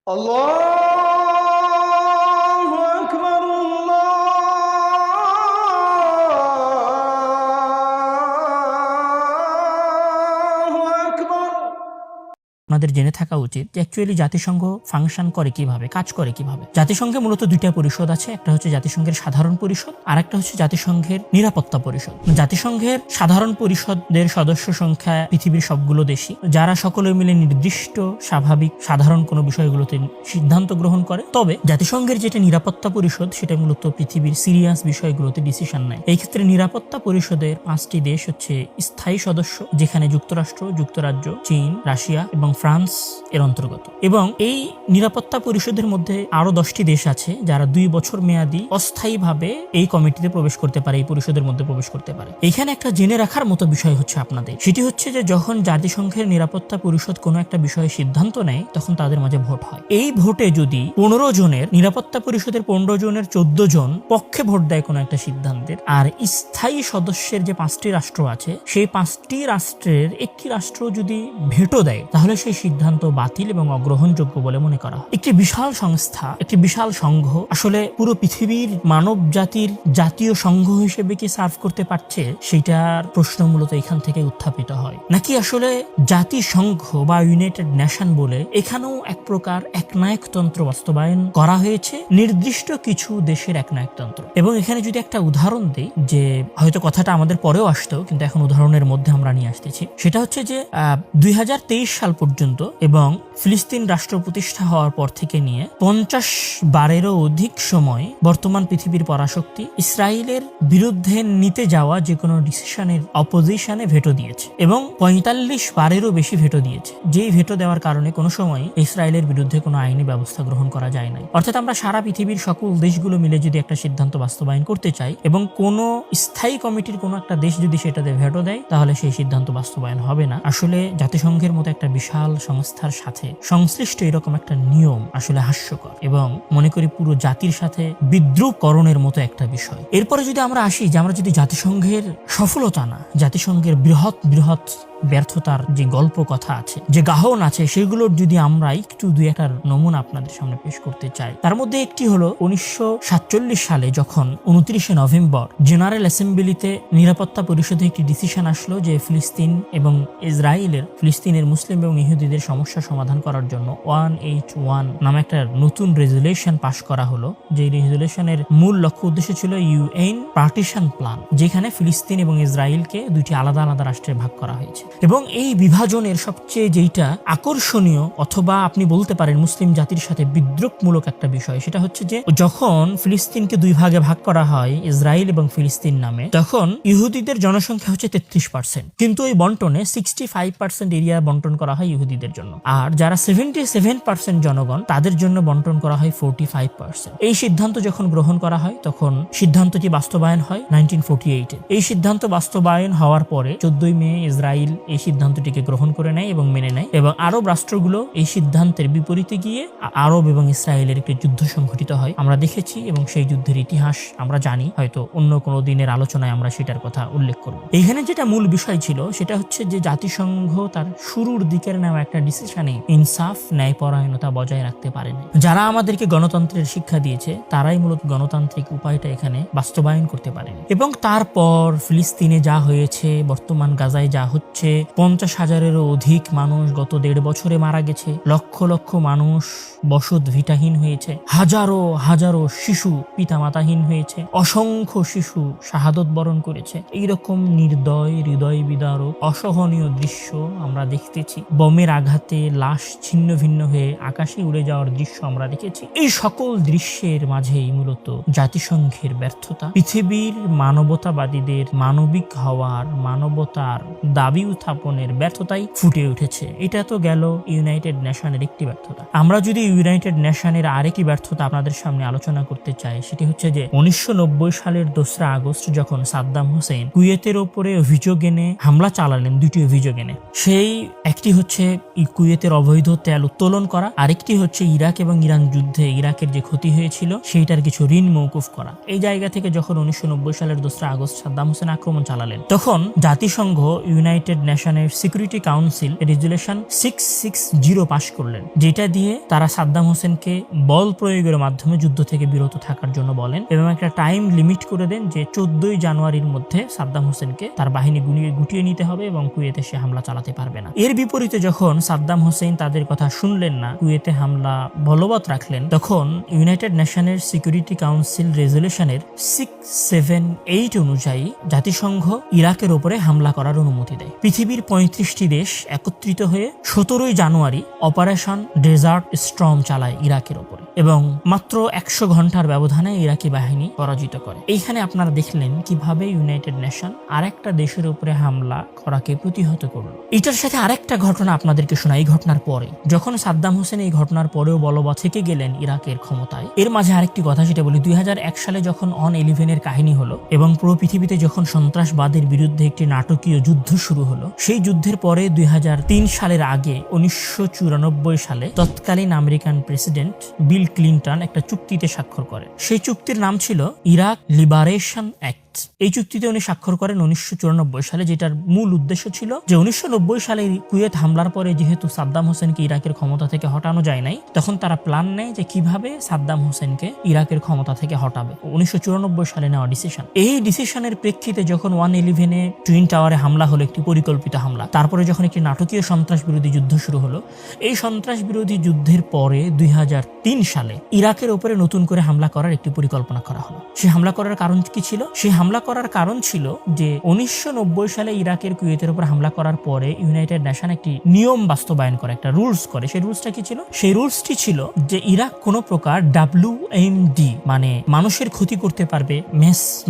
আল্লাহু আকবার, আল্লাহু আকবার। আপনাদের জেনে থাকা উচিত যে অ্যাকচুয়ালি জাতিসংঘ ফাংশন করে কিভাবে, কাজ করে কিভাবে। জাতিসংঘে মূলত দুইটা পরিষদ আছে, একটা হচ্ছে জাতিসংঘের সাধারণ পরিষদ আর একটা হচ্ছে জাতিসংঘের নিরাপত্তা পরিষদ। জাতিসংঘের সাধারণ পরিষদের সদস্য সংখ্যা পৃথিবীর সবগুলো দেশই, যারা সকলে মিলে নির্দিষ্ট স্বাভাবিক সাধারণ কোনো বিষয়গুলোতে সিদ্ধান্ত গ্রহণ করে। তবে জাতিসংঘের যেটা নিরাপত্তা পরিষদ সেটা মূলত পৃথিবীর সিরিয়াস বিষয়গুলোতে ডিসিশন নেয়। এই ক্ষেত্রে নিরাপত্তা পরিষদের 5টি দেশ হচ্ছে স্থায়ী সদস্য, যেখানে যুক্তরাষ্ট্র, যুক্তরাজ্য, চীন, রাশিয়া এবং ফ্রান্স এর অন্তর্গত। এবং এই নিরাপত্তা পরিষদের মধ্যে আরো 10টি দেশ আছে যারা 2 বছর মেয়াদী অস্থায়ীভাবে এই কমিটিতে প্রবেশ করতে পারে, এই পরিষদের মধ্যে প্রবেশ করতে পারে। এখানে একটা জেনে রাখার মতো বিষয় হচ্ছে আপনাদের, সেটি হচ্ছে যে যখন জাতিসংঘের নিরাপত্তা পরিষদ কোনো একটা বিষয়ে সিদ্ধান্ত নেয় তখন তাদের মাঝে ভোট হয়। এই ভোটে যদি 15 জনের নিরাপত্তা পরিষদের 15 জনের 14 জন পক্ষে ভোট দেয় কোনো একটা সিদ্ধান্তের, আর স্থায়ী সদস্যের যে 5টি রাষ্ট্র আছে সেই 5টি রাষ্ট্রের একটি রাষ্ট্র যদি ভেটো দেয় তাহলে সেই সিদ্ধান্ত বাতিল এবং অগ্রহণযোগ্য বলে মনে করা হয়। একটি বিশাল সংস্থা, একটি বিশাল সংঘ আসলে পুরো পৃথিবীর মানব জাতির জাতীয় সংঘ হিসেবে কি সার্ভ করতে পারছে, সেটার প্রশ্ন মূলত এখান থেকে উত্থাপিত হয়। নাকি আসলে জাতিসংঘ বা ইউনাইটেড নেশন বলে এখানেও এক প্রকার একনায়কতন্ত্র বাস্তবায়ন করা হয়েছে, নির্দিষ্ট কিছু দেশের একনায়কতন্ত্র। এবং এখানে যদি একটা উদাহরণ দিই, যে হয়তো কথাটা আমাদের পরেও আসতো কিন্তু এখন উদাহরণের মধ্যে আমরা নিয়ে আসতেছি, সেটা হচ্ছে যে 2023 সাল পর্যন্ত এবং ফিলিস্তিন রাষ্ট্র প্রতিষ্ঠা হওয়ার পর থেকে নিয়ে 50 বারেরও অধিক সময় বর্তমান পৃথিবীর পরাশক্তি ইসরায়েলের বিরুদ্ধে নিতে যাওয়া যে কোনো ডিসিশনের অপোজিশনে ভেটো দিয়েছে এবং 45 বারেরও বেশি ভেটো দিয়েছে। যেই ভেটো দেওয়ার কারণে কোনো সময় ইসরায়েলের বিরুদ্ধে কোনো আইনি ব্যবস্থা গ্রহণ করা যায় নাই। অর্থাৎ আমরা সারা পৃথিবীর সকল দেশগুলো মিলে যদি একটা সিদ্ধান্ত বাস্তবায়ন করতে চাই এবং কোনো স্থায়ী কমিটির কোনো একটা দেশ যদি সেটাতে ভেটো দেয় তাহলে সেই সিদ্ধান্ত বাস্তবায়ন হবে না। আসলে জাতিসংঘের মতো একটা বিশাল সংস্থার সাথে সংশ্লিষ্ট এরকম একটা নিয়ম আসলে হাস্যকর এবং মনে করি পুরো জাতির সাথে বিদ্রুপকরণের মতো একটা বিষয়। এরপরে যদি আমরা আসি যে আমরা যদি জাতিসংঘের সফলতা না, জাতিসংঘের বৃহৎ বৃহৎ ব্যর্থতার যে গল্প কথা আছে, যে গাহন আছে, সেগুলোর যদি আমরা একটু দুই একটা নমুনা আপনাদের সামনে পেশ করতে চাই, তার মধ্যে একটি হলো 1947 সালে যখন 29শে নভেম্বর জেনারেল অ্যাসেম্বলিতে নিরাপত্তা পরিষদে একটি ডিসিশন আসলো যে ফিলিস্তিনের মুসলিম এবং ইহুদিদের সমস্যা সমাধান করার জন্য 181 নামে একটা নতুন রেজুলেশন পাশ করা হলো। যে রেজুলেশনের মূল লক্ষ্য উদ্দেশ্য ছিল ইউএন পার্টিশন প্ল্যান, যেখানে ফিলিস্তিন এবং ইসরায়েলকে দুইটি আলাদা আলাদা রাষ্ট্রে ভাগ করা হয়েছে। এবং এই বিভাজনের সবচেয়ে যেটা আকর্ষণীয় অথবা আপনি বলতে পারেন মুসলিম জাতির সাথে বিদ্রুপমূলক একটা বিষয়, সেটা হচ্ছে যে যখন ফিলিস্তিনকে 2 ভাগে ভাগ করা হয় ইসরায়েল এবং ফিলিস্তিন নামে, তখন ইহুদিদের জনসংখ্যা হচ্ছে 33%, কিন্তু এই বন্টনে 65% এরিয়া বন্টন করা হয় ইহুদিদের জন্য, আর যারা 77% জনগণ তাদের জন্য বন্টন করা হয় 45%। এই সিদ্ধান্ত যখন গ্রহণ করা হয় তখন সিদ্ধান্তটি বাস্তবায়ন হয় 1948-এ। এই সিদ্ধান্ত বাস্তবায়ন হওয়ার পরে 14 মে ইসরায়েল এই সিদ্ধান্তটিকে গ্রহণ করে নেয় এবং মেনে নেয়, এবং আরব রাষ্ট্রগুলো এই সিদ্ধান্তের বিপরীতে গিয়ে আরব এবং ইসরায়েলের একটি যুদ্ধ সংঘটিত হয়। আমরা দেখেছি এবং সেই যুদ্ধের ইতিহাস আমরা জানি, হয়তো অন্য কোনো দিনের আলোচনায় আমরা সেটার কথা উল্লেখ করব। এখানে যেটা মূল বিষয় ছিল সেটা হচ্ছে যে জাতিসংঘ তার শুরুর দিকের নেওয়া একটা ডিসিশনে ইনসাফ, ন্যায়পরায়ণতা বজায় রাখতে পারেনি। যারা আমাদেরকে গণতন্ত্রের শিক্ষা দিয়েছে তারাই মূলত গণতান্ত্রিক উপায়টা এখানে বাস্তবায়ন করতে পারেনি। এবং তারপর ফিলিস্তিনে যা হয়েছে, বর্তমান গাজায় যা হচ্ছে, 50,000-এরও অধিক মানুষ গত 1.5 বছরে মারা গেছে, লক্ষ লক্ষ মানুষ বসত ভিটাহীন হয়েছে, হাজারো হাজারো শিশু পিতামাতাহীন হয়েছে, অসংখ্য শিশু শাহাদত বরণ করেছে। এইরকম নির্দয়, হৃদয় বিদারক, অসহনীয় দৃশ্য আমরা দেখতেছি। বোমের আঘাতে লাশ ছিন্ন ভিন্ন হয়ে আকাশে উড়ে যাওয়ার দৃশ্য আমরা দেখেছি। এই সকল দৃশ্যের মাঝেই মূলত জাতিসংঘের ব্যর্থতা, পৃথিবীর মানবতাবাদীদের মানবিক হওয়ার, মানবতার দাবি উত্থাপনের ব্যর্থতাই ফুটে উঠেছে। এটা তো গেল ইউনাইটেড নেশনের একটি ব্যর্থতা। আমরা যদি ইউনাইটেড নেশনের আরেকটি ব্যর্থতা আপনাদের সামনে আলোচনা করতে চাই, সেটি হচ্ছে যে 1990 সালের 2 আগস্ট যখন সাদ্দাম হোসেন কুয়েতের ওপরে অভিযোগ এনে হামলা চালালেন, 2টি অভিযোগ এনে, সেই একটি হচ্ছে কুয়েতের অবৈধ তেল উত্তোলন করা, আরেকটি হচ্ছে ইরাক এবং ইরান যুদ্ধে ইরাকের যে ক্ষতি হয়েছিল সেইটার কিছু ঋণ মওকুফ করা। এই জায়গা থেকে যখন 1990 সালের 2 আগস্ট সাদ্দাম হোসেন আক্রমণ চালালেন, তখন জাতিসংঘ ইউনাইটেড নেশনের সিকিউরিটি কাউন্সিল রেজুলেশন 660 পাশ করলেন, যেটা দিয়ে তারা সাদ্দাম হোসেনকে বল প্রয়োগের মাধ্যমে যুদ্ধ থেকে বিরত থাকার জন্য বলেন এবং একটা টাইম লিমিট করে দেন যে 14 জানুয়ারির মধ্যে সাদ্দাম হোসেনকে তার বাহিনী গুটিয়ে নিতে হবে এবং কুয়েতে সে হামলা চালাতে পারবে না। এর বিপরীতে যখন সাদ্দাম হোসেন তাদের কথা শুনলেন না, কুয়েতে হামলা বলবৎ রাখলেন, তখন ইউনাইটেড নেশনের সিকিউরিটি কাউন্সিল রেজুলেশনের 678 অনুযায়ী জাতিসংঘ ইরাকের উপরে হামলা করার অনুমতি দেয়। পৃথিবীর 35টি দেশ একত্রিত হয়ে 17 জানুয়ারি অপারেশন ডেজার্ট স্টর্ম চালায় ইরাকের উপরে এবং মাত্র 100 ঘন্টার ব্যবধানে ইরাকি বাহিনী পরাজিত করে। এইখানে আপনারা দেখলেন কিভাবে ইউনাইটেড নেশন আরেকটা দেশের উপরে হামলা করাকে প্রতিহত করলো। এটার সাথে আরেকটা ঘটনা আপনাদেরকে শোনা। এই ঘটনার পরে যখন সাদ্দাম হোসেন এই ঘটনার পরেও বলবৎ থেকে গেলেন ইরাকের ক্ষমতায়, এর মাঝে আরেকটি কথা সেটা বলি, 2001 সালে যখন অন 11-এর কাহিনী হলো এবং পুরো পৃথিবীতে যখন সন্ত্রাসবাদের বিরুদ্ধে একটি নাটকীয় যুদ্ধ শুরু হলো, সেই যুদ্ধের পরে 2003 সালের আগে 1994 সালে তৎকালীন আমেরিকান প্রেসিডেন্ট বিল ক্লিনটন একটা চুক্তিতে স্বাক্ষর করেন। সেই চুক্তির নাম ছিল ইরাক লিবারেশন অ্যাক্ট। এই চুক্তিতে উনি স্বাক্ষর করেন 1994 সালে, যেটার মূল উদ্দেশ্য ছিল যে 1990 সালে কুয়েত হামলার পরে যেহেতু সাদ্দাম হোসেনকে ইরাকের ক্ষমতা থেকে হটানো যায় নাই, তখন তারা প্ল্যান নেয় যে কিভাবে সাদ্দাম হোসেনকে ইরাকের ক্ষমতা থেকে হটাবে। 1994 সালে নেওয়া ডিসিশন। এই ডিসিশনের প্রেক্ষিতে যখন 111-এ টুইন টাওয়ারে হামলা হলো, একটি পরিকল্পিত হামলা, তারপরে যখন একটি নাটকীয় সন্ত্রাস বিরোধী যুদ্ধ শুরু হলো, এই সন্ত্রাস বিরোধী যুদ্ধের পরে 2003 সালে ইরাকের উপরে নতুন করে হামলা করার একটি পরিকল্পনা করা হলো। সেই হামলা করার কারণ কি ছিল? সেই হামলা করার কারণ ছিল যে 1990 সালে ইরাকের কুয়েতের উপর হামলা করার পরে ইউনাইটেড নেশন একটি নিয়ম বাস্তবায়ন করে, একটা রুলস করে। সেই রুলসটা কি ছিল? সেই রুলসটি ছিল যে ইরাক কোনো প্রকার WMD মানে মানুষের ক্ষতি করতে পারবে,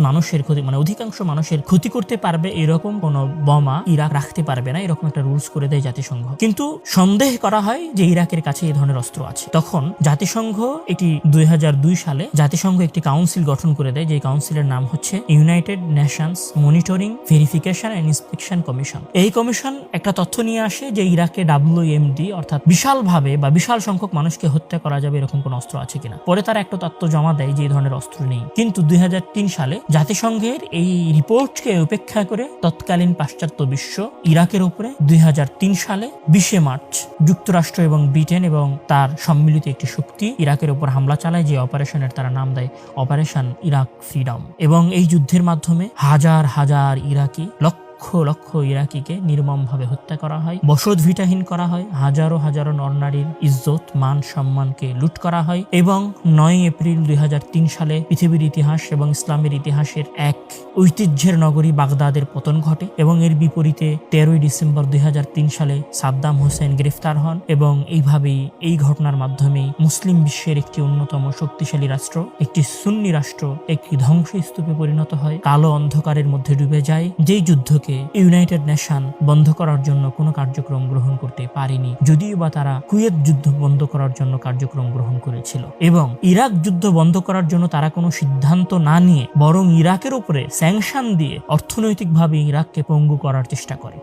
মানুষের ক্ষতি মানে অধিকাংশ মানুষের ক্ষতি করতে পারবে এরকম কোনো বোমা ইরাক রাখতে পারবে না, এরকম একটা রুলস করে দেয় জাতিসংঘ। কিন্তু সন্দেহ করা হয় যে ইরাকের কাছে এই ধরনের অস্ত্র আছে। তখন জাতিসংঘ এটি 2002 সালে জাতিসংঘ একটি কাউন্সিল গঠন করে দেয়, যে কাউন্সিলের নাম হচ্ছে United Nations monitoring verification and inspection commission. এই কমিশন একটা তথ্য নিয়ে আসে যে ইরাকে WMD অর্থাৎ বিশালভাবে বা বিশাল সংখ্যক মানুষকে হত্যা করা যাবে এরকম কোন অস্ত্র আছে কিনা। পরে তারা একটা তথ্য জমা দেয় যে এই ধরনের অস্ত্র নেই। কিন্তু 2003 সালে জাতিসংঘের এই রিপোর্টকে উপেক্ষা করে তৎকালীন পাশ্চাত্য বিশ্ব ইরাকের উপরে 2003 সালে 20 মার্চ যুক্তরাষ্ট্র এবং ব্রিটেন এবং তার সম্মিলিত একটি শক্তি ইরাকের উপর হামলা চালায়, যে অপারেশনের তারা নাম দেয় অপারেশন ইরাক ফ্রিডম। এবং এই যুদ্ধের মাধ্যমে হাজার হাজার ইরাকি, লক্ষ লক্ষ ইরাকিকে নির্মমভাবে হত্যা করা হয়, বসত ভিটাহীন করা হয়, হাজারো হাজারো নরনারীর ইজ্জত মান সম্মানকে লুট করা হয়। এবং 9 এপ্রিল 2003 সালে পৃথিবীর ইতিহাস এবং ইসলামের ইতিহাসের এক ঐতিহ্যের নগরী বাগদাদের পতন ঘটে এবং এর বিপরীতে 13 ডিসেম্বর 2003 সালে সাদ্দাম হোসেন গ্রেফতার হন। এবং এইভাবেই এই ঘটনার মাধ্যমেই মুসলিম বিশ্বের একটি অন্যতম শক্তিশালী রাষ্ট্র, একটি সুন্নি রাষ্ট্র একটি ধ্বংসস্তূপে পরিণত হয়, কালো অন্ধকারের মধ্যে ডুবে যায়। যেই যুদ্ধকে ইউনাইটেড নেশন বন্ধ করার জন্য কোনো কার্যক্রম গ্রহণ করতে পারেনি, যদিও বা তারা কুয়েত যুদ্ধ বন্ধ করার জন্য কার্যক্রম গ্রহণ করেছিল। এবং ইরাক যুদ্ধ বন্ধ করার জন্য তারা কোনো সিদ্ধান্ত না নিয়ে বরং ইরাকের উপরে স্যাংশন দিয়ে অর্থনৈতিকভাবে ইরাককে পঙ্গু করার চেষ্টা করে।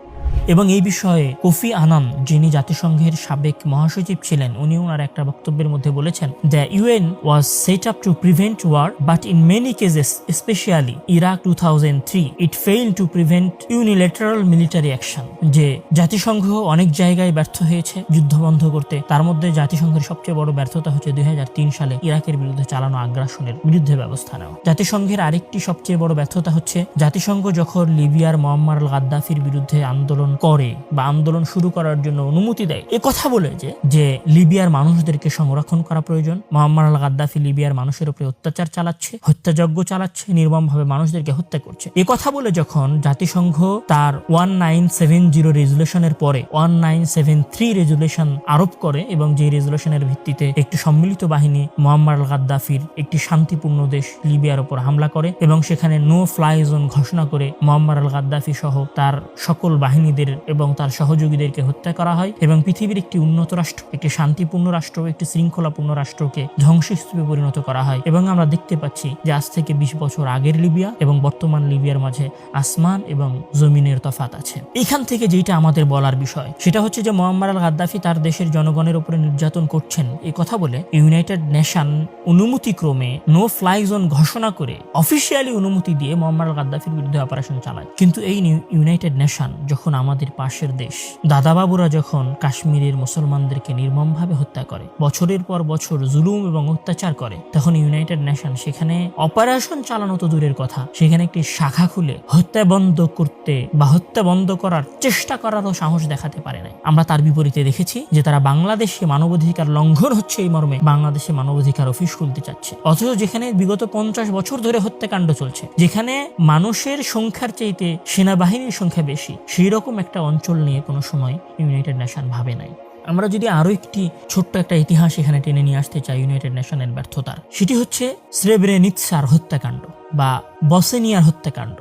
এবং এই বিষয়ে কোফি আনান, যিনি জাতিসংঘের সাবেক মহাসচিব ছিলেন, উনি ওনার একটা বক্তব্যের মধ্যে বলেছেন, the UN was set up to prevent war, but in many cases, especially Iraq 2003, it failed to prevent unilateral military action. যে জাতিসংঘ অনেক জায়গায় ব্যর্থ হয়েছে যুদ্ধ বন্ধ করতে, তার মধ্যে জাতিসংঘের সবচেয়ে বড় ব্যর্থতা হচ্ছে 2003 সালে ইরাকের বিরুদ্ধে চালানো আগ্রাসনের বিরুদ্ধে ব্যবস্থা নেওয়া। জাতিসংঘের আরেকটি সবচেয়ে বড় ব্যর্থতা হচ্ছে জাতিসংঘ যখন লিবিয়ার মুয়াম্মার আল গাদ্দাফির বিরুদ্ধে আন্দোলন করে বা আন্দোলন শুরু করার জন্য অনুমতি দেয়, এ কথা বলে যে লিবিয়ার মানুষদেরকে সংরক্ষণ করা প্রয়োজন। মুয়াম্মার আল গাদ্দাফি লিবিয়ার মানুষের উপরে অত্যাচার চালাচ্ছে, হত্যাযজ্ঞ চালাচ্ছে, নির্মমভাবে মানুষদেরকে হত্যা করছে। এ কথা বলে যখন জাতিসংঘ তার 1970 রেজুলেশনের পরে 1973 রেজুলেশন আরোপ করে এবং যে রেজুলেশনের ভিত্তিতে একটি সম্মিলিত বাহিনী মুয়াম্মার আল গাদ্দাফির একটি শান্তিপূর্ণ দেশ লিবিয়ার উপর হামলা করে এবং সেখানে নো ফ্লাই জোন ঘোষণা করে মুয়াম্মার আল গাদ্দাফি সহ তার সকল বাহিনীদের এবং তার সহযোগীদেরকে হত্যা করা হয় এবং পৃথিবীর একটি উন্নত রাষ্ট্র, একটি শান্তিপূর্ণ রাষ্ট্র, একটি শৃঙ্খলাপূর্ণ রাষ্ট্রকে ধ্বংসস্তূপে পরিণত করা হয়। এবং আমরা দেখতে পাচ্ছি যে আজ থেকে 20 বছর আগের লিবিয়া এবং বর্তমান লিবিয়ার মাঝে আসমান এবং জমিনের তফাৎ আছে। এখান থেকে যেটা আমাদের বলার বিষয় সেটা হচ্ছে যে মুয়াম্মার আল গাদ্দাফি তার দেশের জনগণের উপরে নির্যাতন করছেন, এই কথা বলে ইউনাইটেড নেশন অনুমতিক্রমে নো ফ্লাই জোন ঘোষণা করে অফিসিয়ালি অনুমতি দিয়ে মুয়াম্মার আল গাদ্দাফির বিরুদ্ধে অপারেশন চালায়। কিন্তু এই ইউনাইটেড নেশন যখন আমাদের আমাদের পাশের দেশ, দাদাবাবুরা যখন কাশ্মীরের মুসলমানদেরকে নির্মমভাবে হত্যা করে, বছরের পর বছর জুলুম এবং অত্যাচার করে, তখন ইউনাইটেড নেশন সেখানে অপারেশন চালানো তো দূরের কথা, সেখানে একটি শাখা খুলে হত্যা বন্ধ করতে বা হত্যা বন্ধ করার চেষ্টা করারও সাহস দেখাতে পারে নাই। আমরা তার বিপরীতে দেখেছি যে তারা বাংলাদেশে মানবাধিকার লঙ্ঘন হচ্ছে এই মর্মে বাংলাদেশে মানবাধিকার অফিস খুলতে চাচ্ছে, অথচ যেখানে বিগত 50 বছর ধরে হত্যাকাণ্ড চলছে, যেখানে মানুষের সংখ্যার চাইতে সেনাবাহিনীর সংখ্যা বেশি, সেই রকম একটা অঞ্চল নিয়ে কোনো সময় ইউনাইটেড নেশন ভাবে নাই। আমরা যদি আরো একটি ছোট্ট একটা ইতিহাস এখানে টেনে নিয়ে আসতে চাই ইউনাইটেড নেশনের ব্যর্থতার, সেটি হচ্ছে স্রেব্রেনিৎসার হত্যাকাণ্ড বা বসনিয়ার হত্যাকাণ্ড।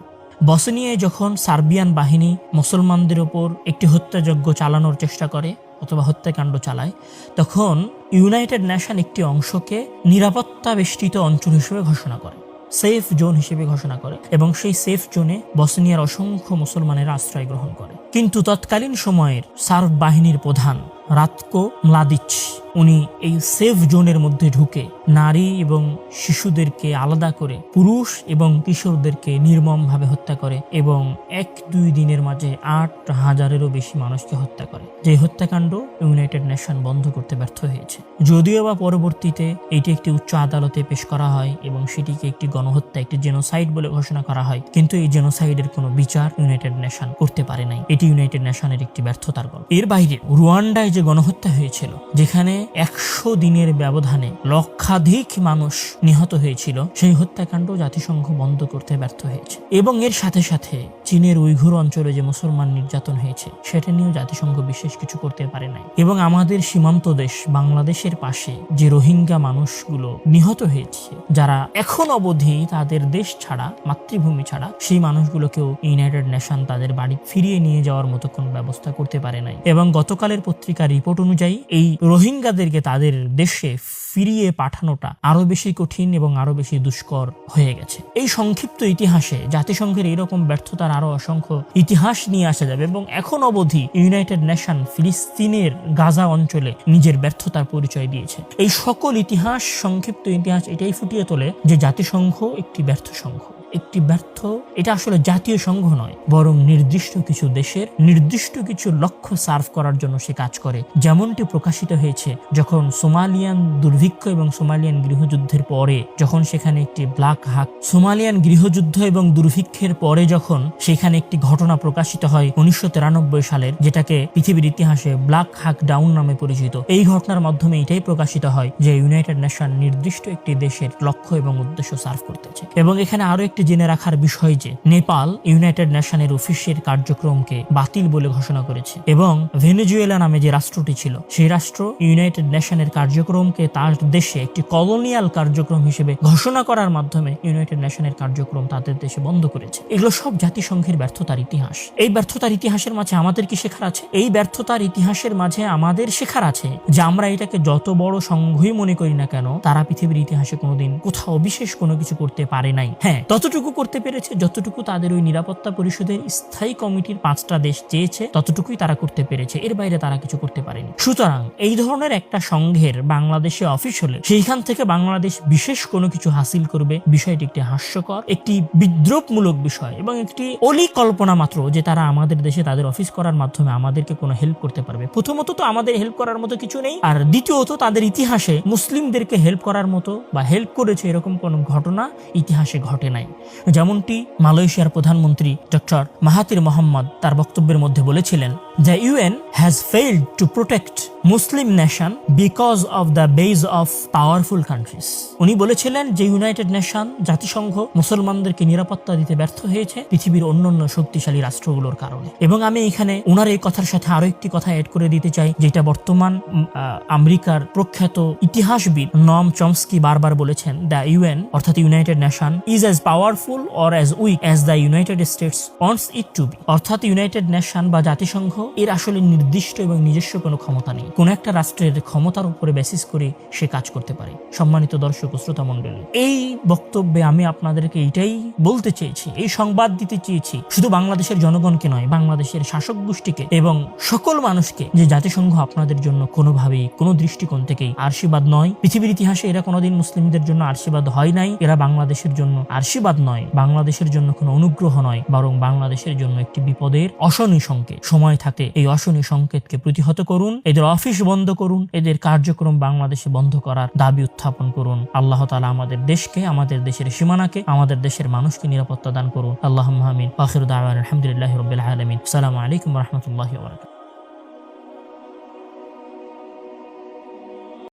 বসনিয়ায় যখন সার্বিয়ান বাহিনী মুসলমানদের উপর একটি হত্যাযজ্ঞ চালানোর চেষ্টা করে অথবা হত্যাকাণ্ড চালায়, তখন ইউনাইটেড নেশন একটি অংশকে নিরাপত্তা বেষ্টিত অঞ্চল হিসেবে ঘোষণা করে, সেফ জোন হিসেবে ঘোষণা করে, এবং সেই সেফ জোনে বসনিয়ার অসংখ্য মুসলমানের আশ্রয় গ্রহণ করে। কিন্তু তৎকালীন সময়ের সার্ব বাহিনীর প্রধান রাতকো মলাদিচ উনি এই সেফ জোনের মধ্যে ঢুকে নারী এবং শিশুদেরকে আলাদা করে পুরুষ এবং কিশোরদেরকে নির্মমভাবে হত্যা করে এবং 1-2 দিনের মাঝে 8,000-এরও বেশি মানুষকে হত্যা করে। যে হত্যাকাণ্ড ইউনাইটেড নেশন বন্ধ করতে ব্যর্থ হয়েছে, যদিও বা পরবর্তীতে এটি একটি উচ্চ আদালতে পেশ করা হয় এবং সেটিকে একটি গণহত্যা, একটি জেনোসাইড বলে ঘোষণা করা হয়, কিন্তু এই জেনোসাইডের কোনো বিচার ইউনাইটেড নেশন করতে পারে নাই। এটি ইউনাইটেড নেশনের একটি ব্যর্থতার গল্প। এর বাইরে রুয়ান্ডায় যে গণহত্যা হয়েছিল, যেখানে 100 দিনের ব্যবধানে লক্ষাধিক মানুষ নিহত হয়েছিল, সেই হত্যাকাণ্ড জাতিসংঘ বন্ধ করতে ব্যর্থ হয়েছে। এবং এর সাথে সাথে চীনের উইঘুর অঞ্চলে যে মুসলমান নির্যাতন হয়েছে, সেটা নিয়েও জাতিসংঘ বিশেষ কিছু করতে পারে নাই। এবং আমাদের সীমান্ত দেশ বাংলাদেশের পাশে যে রোহিঙ্গা মানুষগুলো নিহত হয়েছে, যারা এখন অবধি তাদের দেশ ছাড়া, মাতৃভূমি ছাড়া, সেই মানুষগুলোকেও ইউনাইটেড নেশন তাদের বাড়ি ফিরিয়ে নিয়ে যাওয়ার মতো কোনো ব্যবস্থা করতে পারে নাই। এবং গতকালের পত্রিকার রিপোর্ট অনুযায়ী এই রোহিঙ্গাদেরকে তাদের দেশে ফিরিয়ে পাঠানোটা আরো বেশি কঠিন এবং আরো বেশি দুষ্কর হয়ে গেছে। এই সংক্ষিপ্ত ইতিহাসে জাতিসংঘের এরকম ব্যর্থতার আরো অসংখ্য ইতিহাস নিয়ে আসা যাবে এবং এখন অবধি ইউনাইটেড নেশন ফিলিস্তিনের গাজা অঞ্চলে নিজের ব্যর্থতার পরিচয় দিয়েছে। এই সকল ইতিহাস, সংক্ষিপ্ত ইতিহাস এটাই ফুটিয়ে তোলে যে জাতিসংঘ একটি ব্যর্থ সংঘ, একটি ব্যর্থ, এটা আসলে জাতীয় সংঘ নয়, বরং নির্দিষ্ট কিছু দেশের নির্দিষ্ট কিছু লক্ষ্য সার্ভ করার জন্য সে কাজ করে। যেমনটি প্রকাশিত হয়েছে যখন সোমালিয়ান দুর্ভিক্ষ এবং সোমালিয়ান গৃহযুদ্ধের পরে, যখন সেখানে একটি ব্ল্যাক হাক, সোমালিয়ান গৃহযুদ্ধ এবং দুর্ভিক্ষের পরে যখন সেখানে একটি ঘটনা প্রকাশিত হয় 1993 সালের, যেটাকে পৃথিবীর ইতিহাসে ব্ল্যাক হাক ডাউন নামে পরিচিত। এই ঘটনার মাধ্যমে এটাই প্রকাশিত হয় যে ইউনাইটেড নেশন নির্দিষ্ট একটি দেশের লক্ষ্য এবং উদ্দেশ্য সার্ভ করতেছে। এবং এখানে আরো একটি জেনে রাখার বিষয় যে নেপাল ইউনাইটেড নেশনের অফিসের কার্যক্রমকে বাতিল বলে ঘোষণা করেছে এবং ভেনেজুয়েলা নামে যে রাষ্ট্রটি ছিল, সেই রাষ্ট্র ইউনাইটেড নেশনের কার্যক্রমকে তার দেশে একটি কলোনিয়াল কার্যক্রম হিসেবে ঘোষণা করার মাধ্যমে ইউনাইটেড নেশনের কার্যক্রম তাদের দেশে বন্ধ করেছে। এগুলো সব জাতিসংঘের ব্যর্থতার ইতিহাস। এই ব্যর্থতার ইতিহাসের মাঝে আমাদের কি শেখার আছে? এই ব্যর্থতার ইতিহাসের মাঝে আমাদের শেখার আছে যে আমরা এটাকে যত বড় সংঘই মনে করি না কেন, তারা পৃথিবীর ইতিহাসে কোনোদিন কোথাও বিশেষ কোনো কিছু করতে পারে নাই। হ্যাঁ, ততটুকু করতে পেরেছে যতটুকু তাদের ওই নিরাপত্তা পরিষদের স্থায়ী কমিটির 5টা দেশ চেয়েছে, ততটুকুই তারা করতে পেরেছে। এর বাইরে তারা কিছু করতে পারেনি। সুতরাং এই ধরনের একটা সংঘের বাংলাদেশে অফিস হলে সেইখান থেকে বাংলাদেশ বিশেষ কোনো কিছু হাসিল করবে, বিষয়টি একটি হাস্যকর, একটি বিদ্রুপমূলক বিষয় এবং একটি অলি কল্পনা মাত্র যে তারা আমাদের দেশে তাদের অফিস করার মাধ্যমে আমাদেরকে কোনো হেল্প করতে পারবে। প্রথমত তো আমাদের হেল্প করার মতো কিছু নেই, আর দ্বিতীয়ত তাদের ইতিহাসে মুসলিমদেরকে হেল্প করার মতো বা হেল্প করেছে এরকম কোনো ঘটনা ইতিহাসে ঘটে নাই। যেমনটি মালয়েশিয়ার প্রধানমন্ত্রী ডক্টর মাহাথির মোহাম্মদ তার বক্তব্যের মধ্যে বলেছিলেন, The UN has failed to protect Muslim nation because of the base of powerful countries. উনি বলেছিলেন যে ইউনাইটেড নেশন, জাতিসংঘ মুসলমানদেরকে নিরাপত্তা দিতে ব্যর্থ হয়েছে পৃথিবীর অন্যান্য শক্তিশালী রাষ্ট্রগুলোর কারণে। এবং আমি এখানে ওনার এই কথার সাথে আরো একটি কথা এড করে দিতে চাই, যেটা বর্তমান আমেরিকার প্রখ্যাত ইতিহাসবিদ নম চমস্কি বারবার বলেছেন, দ্য ইউএন অর্থাৎ United Nation is as powerful or as weak as the United States wants it to be. অর্থাৎ ইউনাইটেড নেশন বা জাতিসংঘ এর আসলে নির্দিষ্ট এবং নিজস্ব কোনো ক্ষমতা নেই। কোন একটা রাষ্ট্রের ক্ষমতার উপরে বেসিস করে সে কাজ করতে পারে। সম্মানিত দর্শক ও শ্রোতা মণ্ডলী, এই বক্তব্যে আমি আপনাদেরকে এটাই বলতে চেয়েছি, এই সংবাদ দিতে চেয়েছি শুধু বাংলাদেশের জনগণকে নয়, বাংলাদেশের শাসক গোষ্ঠীকে এবং সকল মানুষকে, যে জাতিসংঘ আপনাদের জন্য কোনোভাবেই কোনো দৃষ্টিকোণ থেকেই আশীর্বাদ নয়। পৃথিবীর ইতিহাসে এরা কোনোদিন মুসলিমদের জন্য আশীর্বাদ হয় নাই, এরা বাংলাদেশের জন্য আশীর্বাদ প্রতিবাদ নয়, বাংলাদেশের জন্য কোনো অনুগ্রহ নয়, বরং বাংলাদেশের জন্য একটি বিপদের অশনি সংকেত। সময় থাকে এই অশনি সংকেতকে প্রতিহত করুন, এদের অফিস বন্ধ করুন, এদের কার্যক্রম বাংলাদেশে বন্ধ করার দাবি উত্থাপন করুন। আল্লাহ তাআলা আমাদের দেশকে, আমাদের দেশের সীমানাকে, আমাদের দেশের মানুষকে নিরাপত্তা দান করুন। আল্লাহুম্মা আমিন। আখিরু দাওয়ানা আলহামদুলিল্লাহি রাব্বিল আলামিন। আসসালামু আলাইকুম ওয়া রাহমাতুল্লাহি ওয়া বারাকাতুহু।